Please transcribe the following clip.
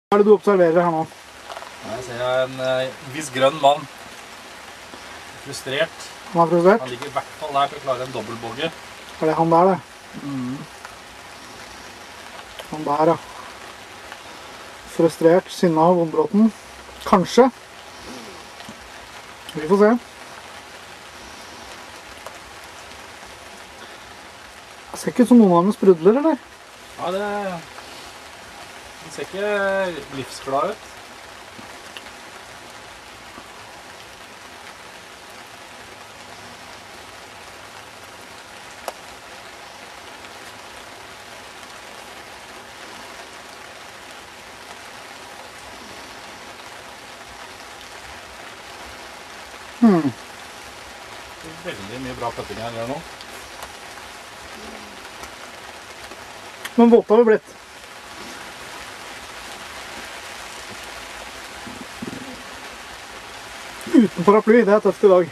Hva er det du observerer her nå? Jeg ser en viss grønn mann. Frustrert. Han er frustrert? Han ligger i hvert fall her til å klare en dobbeltbogge. Er det han der, det? Han der, ja. Frustrert, sinna, vondbråten. Kanskje. Vi får se. Det ser ikke ut som noen av dem sprudler, eller? Ja, det ser ikke livsglad ut. Veldig mye bra putting her nå. Men våte har vi blitt. Uten paraply, det er tøft i dag.